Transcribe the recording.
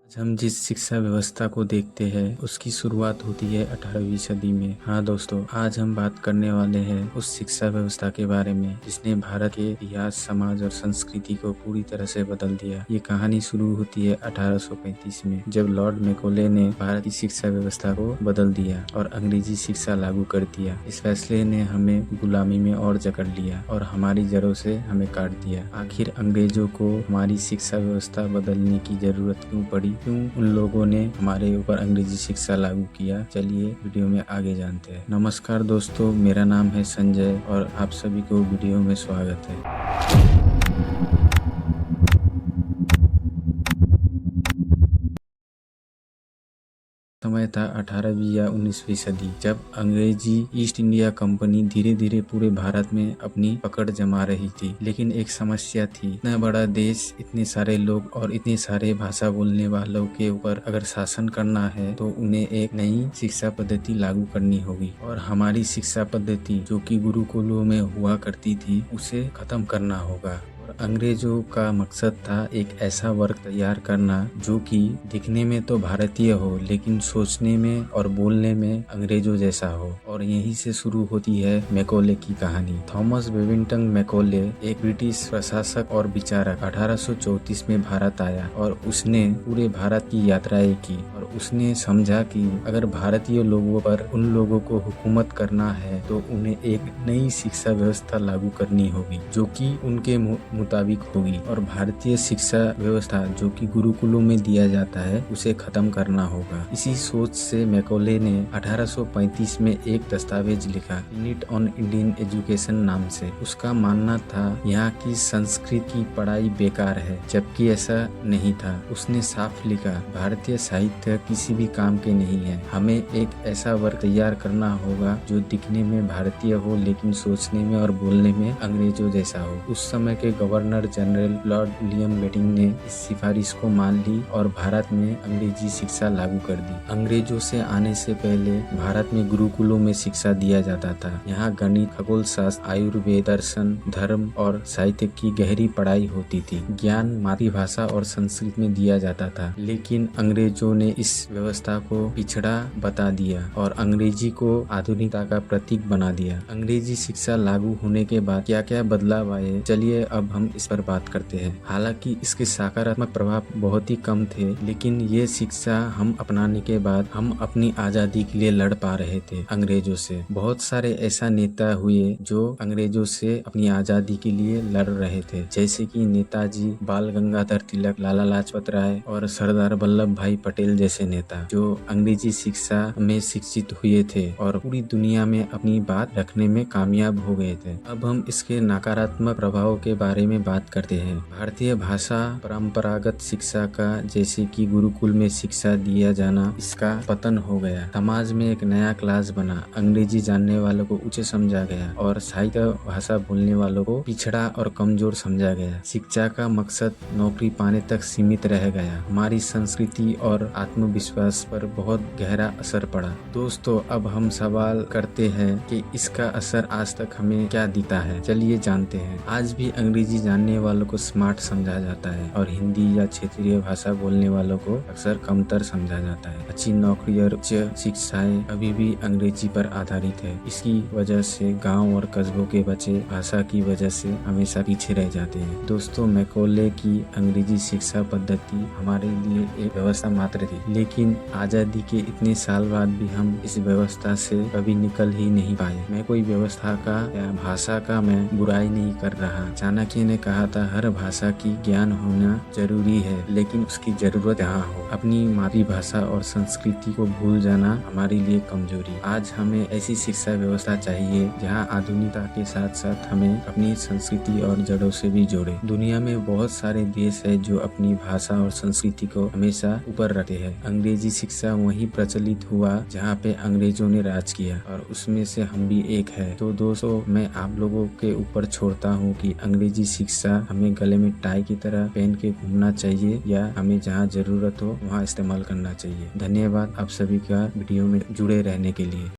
आज हम जिस शिक्षा व्यवस्था को देखते हैं उसकी शुरुआत होती है 18वीं सदी में। हाँ दोस्तों, आज हम बात करने वाले हैं उस शिक्षा व्यवस्था के बारे में जिसने भारत के इतिहास, समाज और संस्कृति को पूरी तरह से बदल दिया। ये कहानी शुरू होती है 1835 में, जब लॉर्ड मैकॉले ने भारत की शिक्षा व्यवस्था को बदल दिया और अंग्रेजी शिक्षा लागू कर दिया। इस फैसले ने हमें गुलामी में और जकड़ लिया और हमारी जड़ों से हमें काट दिया। आखिर अंग्रेजों को हमारी शिक्षा व्यवस्था बदलने की जरूरत क्यों पड़ी? क्यों उन लोगों ने हमारे ऊपर अंग्रेजी शिक्षा लागू किया? चलिए वीडियो में आगे जानते हैं। नमस्कार दोस्तों, मेरा नाम है संजय और आप सभी को वीडियो में स्वागत है। समय था 18वीं या 19वीं सदी, जब अंग्रेजी ईस्ट इंडिया कंपनी धीरे धीरे पूरे भारत में अपनी पकड़ जमा रही थी। लेकिन एक समस्या थी, इतना बड़ा देश, इतने सारे लोग और इतने सारे भाषा बोलने वालों के ऊपर अगर शासन करना है तो उन्हें एक नई शिक्षा पद्धति लागू करनी होगी। और हमारी शिक्षा पद्धति जो कि गुरुकुलों में हुआ करती थी उसे खत्म करना होगा। अंग्रेजों का मकसद था एक ऐसा वर्ग तैयार करना जो कि दिखने में तो भारतीय हो लेकिन सोचने में और बोलने में अंग्रेजों जैसा हो। और यहीं से शुरू होती है मैकॉले की कहानी। थॉमस बेबिंगटन मैकॉले एक ब्रिटिश प्रशासक और विचारक 1834 में भारत आया और उसने पूरे भारत की यात्राएं की और उसने समझा कि अगर भारतीय लोगों पर उन लोगों को हुकूमत करना है तो उन्हें एक नई शिक्षा व्यवस्था लागू करनी होगी जो कि उनके मुताबिक होगी और भारतीय शिक्षा व्यवस्था जो कि गुरुकुलों में दिया जाता है उसे खत्म करना होगा। इसी सोच से मैकॉले ने 1835 में एक दस्तावेज लिखा, यूनिट ऑन इंडियन एजुकेशन नाम से। उसका मानना था यहाँ की संस्कृत की पढ़ाई बेकार है, जबकि ऐसा नहीं था। उसने साफ लिखा, भारतीय साहित्य किसी भी काम के नहीं है। हमें एक ऐसा वर्ग तैयार करना होगा जो दिखने में भारतीय हो लेकिन सोचने में और बोलने में अंग्रेजों जैसा हो। उस समय के governor general Lord William Bentinck ने इस सिफारिश को मान ली और भारत में अंग्रेजी शिक्षा लागू कर दी। अंग्रेजों से आने से पहले भारत में गुरुकुलों में शिक्षा दिया जाता था। यहाँ गणित, खगोल शास्त्र, आयुर्वेद, दर्शन, धर्म और साहित्य की गहरी पढ़ाई होती थी। ज्ञान मातृभाषा और संस्कृत में दिया जाता था। लेकिन अंग्रेजों ने इस व्यवस्था को पिछड़ा बता दिया और अंग्रेजी को आधुनिकता का प्रतीक बना दिया। अंग्रेजी शिक्षा लागू होने के बाद क्या क्या बदलाव आए, चलिए अब हम इस पर बात करते हैं। हालांकि इसके सकारात्मक प्रभाव बहुत ही कम थे, लेकिन ये शिक्षा हम अपनाने के बाद हम अपनी आजादी के लिए लड़ पा रहे थे अंग्रेजों से। बहुत सारे ऐसा नेता हुए जो अंग्रेजों से अपनी आजादी के लिए लड़ रहे थे, जैसे कि नेताजी, बाल गंगाधर तिलक, लाला लाजपत राय और सरदार वल्लभ भाई पटेल जैसे नेता जो अंग्रेजी शिक्षा में शिक्षित हुए थे और पूरी दुनिया में अपनी बात रखने में कामयाब हो गए थे। अब हम इसके नकारात्मक प्रभाव के बारे में बात करते हैं। भारतीय भाषा, परंपरागत शिक्षा का जैसे कि गुरुकुल में शिक्षा दिया जाना, इसका पतन हो गया। समाज में एक नया क्लास बना, अंग्रेजी जानने वालों को ऊंचे समझा गया और साहित्य भाषा बोलने वालों को पिछड़ा और कमजोर समझा गया। शिक्षा का मकसद नौकरी पाने तक सीमित रह गया। हमारी संस्कृति और आत्मविश्वास पर बहुत गहरा असर पड़ा। दोस्तों, अब हम सवाल करते हैं कि इसका असर आज तक हमें क्या दिखता है। चलिए जानते हैं। आज भी अंग्रेजी जानने वालों को स्मार्ट समझा जाता है और हिंदी या क्षेत्रीय भाषा बोलने वालों को अक्सर कमतर समझा जाता है। अच्छी नौकरी और उच्च शिक्षाएं अभी भी अंग्रेजी पर आधारित है। इसकी वजह से गांव और कस्बों के बच्चे भाषा की वजह से हमेशा पीछे रह जाते हैं। दोस्तों, मैकॉले की अंग्रेजी शिक्षा पद्धति हमारे लिए एक व्यवस्था मात्र थी, लेकिन आजादी के इतने साल बाद भी हम इस व्यवस्था से कभी निकल ही नहीं पाए। मैं कोई व्यवस्था का या भाषा का मैं बुराई नहीं कर रहा। चाणक्य ने कहा था, हर भाषा की ज्ञान होना जरूरी है, लेकिन उसकी जरूरत यहाँ हो। अपनी मातृभाषा और संस्कृति को भूल जाना हमारे लिए कमजोरी। आज हमें ऐसी शिक्षा व्यवस्था चाहिए जहाँ आधुनिकता के साथ साथ हमें अपनी संस्कृति और जड़ों से भी जोड़े। दुनिया में बहुत सारे देश है जो अपनी भाषा और संस्कृति को हमेशा ऊपर रखते हैं। अंग्रेजी शिक्षा वहीं प्रचलित हुआ जहाँ पे अंग्रेजों ने राज किया और उसमें से हम भी एक है। तो दोस्तों, मैं आप लोगों के ऊपर छोड़ता हूँ कि अंग्रेजी शिक्षा हमें गले में टाई की तरह पहन के घूमना चाहिए या हमें जहाँ जरूरत हो वहाँ इस्तेमाल करना चाहिए। धन्यवाद आप सभी का वीडियो में जुड़े रहने के लिए।